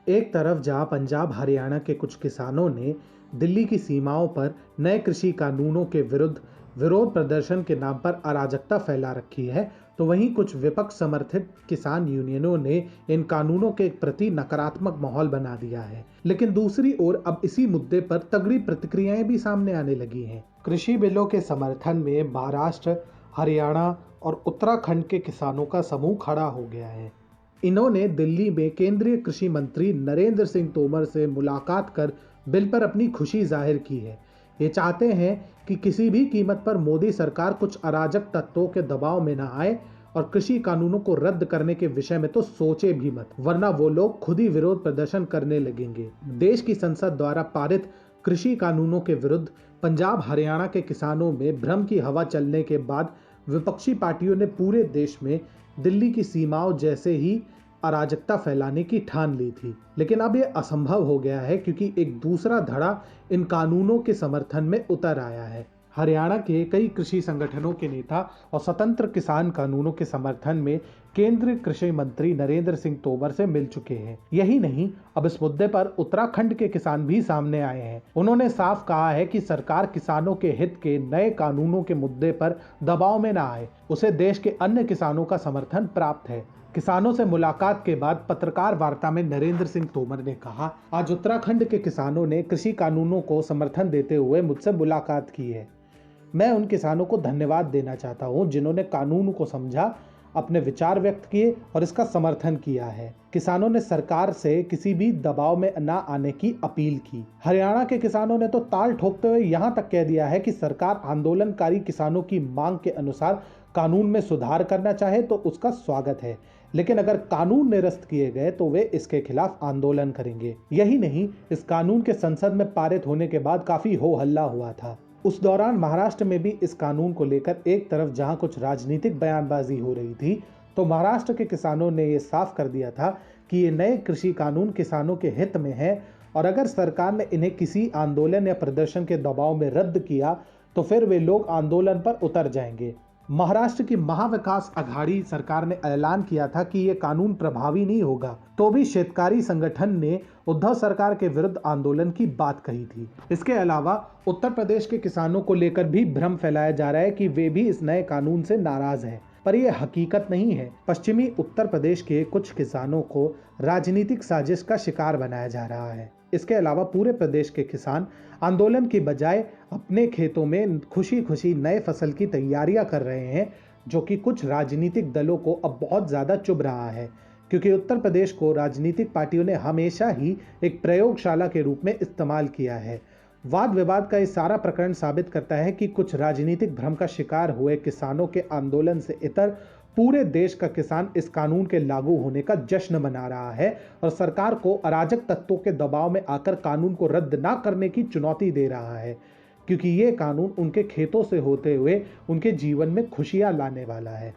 एक तरफ जहां पंजाब हरियाणा के कुछ किसानों ने दिल्ली की सीमाओं पर नए कृषि कानूनों के विरुद्ध विरोध प्रदर्शन के नाम पर अराजकता फैला रखी है, तो वहीं कुछ विपक्ष समर्थित किसान यूनियनों ने इन कानूनों के प्रति नकारात्मक माहौल बना दिया है। लेकिन दूसरी ओर अब इसी मुद्दे पर तगड़ी प्रतिक्रियाएं भी सामने आने लगी हैं। कृषि बिलों के समर्थन में महाराष्ट्र, हरियाणा और उत्तराखंड के किसानों का समूह खड़ा हो गया है। इन्होंने दिल्ली में केंद्रीय कृषि मंत्री नरेंद्र सिंह तोमर से मुलाकात कर बिल पर अपनी खुशी जाहिर की है। ये चाहते हैं कि किसी भी कीमत पर मोदी सरकार कुछ अराजक तत्वों के दबाव में न आए और कृषि कानूनों को रद्द करने के विषय में तो सोचे भी मत, वरना वो लोग खुद ही विरोध प्रदर्शन करने लगेंगे। देश की संसद द्वारा पारित कृषि कानूनों के विरुद्ध पंजाब हरियाणा के किसानों में भ्रम की हवा चलने के बाद विपक्षी पार्टियों ने पूरे देश में दिल्ली की सीमाओं जैसे ही अराजकता फैलाने की ठान ली थी। लेकिन अब यह असंभव हो गया है, क्योंकि एक दूसरा धड़ा इन कानूनों के समर्थन में उतर आया है। हरियाणा के कई कृषि संगठनों के नेता और स्वतंत्र किसान कानूनों के समर्थन में केंद्रीय कृषि मंत्री नरेंद्र सिंह तोमर से मिल चुके हैं। यही नहीं, अब इस मुद्दे पर उत्तराखंड के किसान भी सामने आए हैं। उन्होंने साफ कहा है कि सरकार किसानों के हित के नए कानूनों के मुद्दे पर दबाव में न आए, उसे देश के अन्य किसानों का समर्थन प्राप्त है। किसानों से मुलाकात के बाद पत्रकार वार्ता में नरेंद्र सिंह तोमर ने कहा, आज उत्तराखंड के किसानों ने कृषि कानूनों को समर्थन देते हुए मुझसे मुलाकात की है। मैं उन किसानों को धन्यवाद देना चाहता हूं जिन्होंने कानून को समझा, अपने विचार व्यक्त किए और इसका समर्थन किया है। किसानों ने सरकार से किसी भी दबाव में न आने की अपील की। हरियाणा के किसानों ने तो ताल ठोकते हुए यहां तक कह दिया है कि सरकार आंदोलनकारी किसानों की मांग के अनुसार कानून में सुधार करना चाहे तो उसका स्वागत है, लेकिन अगर कानून निरस्त किए गए तो वे इसके खिलाफ आंदोलन करेंगे। यही नहीं, इस कानून के संसद में पारित होने के बाद काफी हो हल्ला हुआ था। उस दौरान महाराष्ट्र में भी इस कानून को लेकर एक तरफ जहां कुछ राजनीतिक बयानबाजी हो रही थी, तो महाराष्ट्र के किसानों ने यह साफ कर दिया था कि ये नए कृषि कानून किसानों के हित में है और अगर सरकार ने इन्हें किसी आंदोलन या प्रदर्शन के दबाव में रद्द किया तो फिर वे लोग आंदोलन पर उतर जाएंगे। महाराष्ट्र की महाविकास आघाड़ी सरकार ने ऐलान किया था कि यह कानून प्रभावी नहीं होगा, तो भी शेतकारी संगठन ने उद्धव सरकार के विरुद्ध आंदोलन की बात कही थी। इसके अलावा उत्तर प्रदेश के किसानों को लेकर भी भ्रम फैलाया जा रहा है कि वे भी इस नए कानून से नाराज हैं, पर यह हकीकत नहीं है। पश्चिमी उत्तर प्रदेश के कुछ किसानों को राजनीतिक साजिश का शिकार बनाया जा रहा है। इसके अलावा पूरे प्रदेश के किसान आंदोलन की बजाय अपने खेतों में खुशी खुशी नए फसल की तैयारियां कर रहे हैं, जो कि कुछ राजनीतिक दलों को अब बहुत ज्यादा चुभ रहा है, क्योंकि उत्तर प्रदेश को राजनीतिक पार्टियों ने हमेशा ही एक प्रयोगशाला के रूप में इस्तेमाल किया है। वाद विवाद का ये सारा प्रकरण साबित करता है कि कुछ राजनीतिक भ्रम का शिकार हुए किसानों के आंदोलन से इतर पूरे देश का किसान इस कानून के लागू होने का जश्न मना रहा है और सरकार को अराजक तत्वों के दबाव में आकर कानून को रद्द ना करने की चुनौती दे रहा है, क्योंकि ये कानून उनके खेतों से होते हुए उनके जीवन में खुशियां लाने वाला है।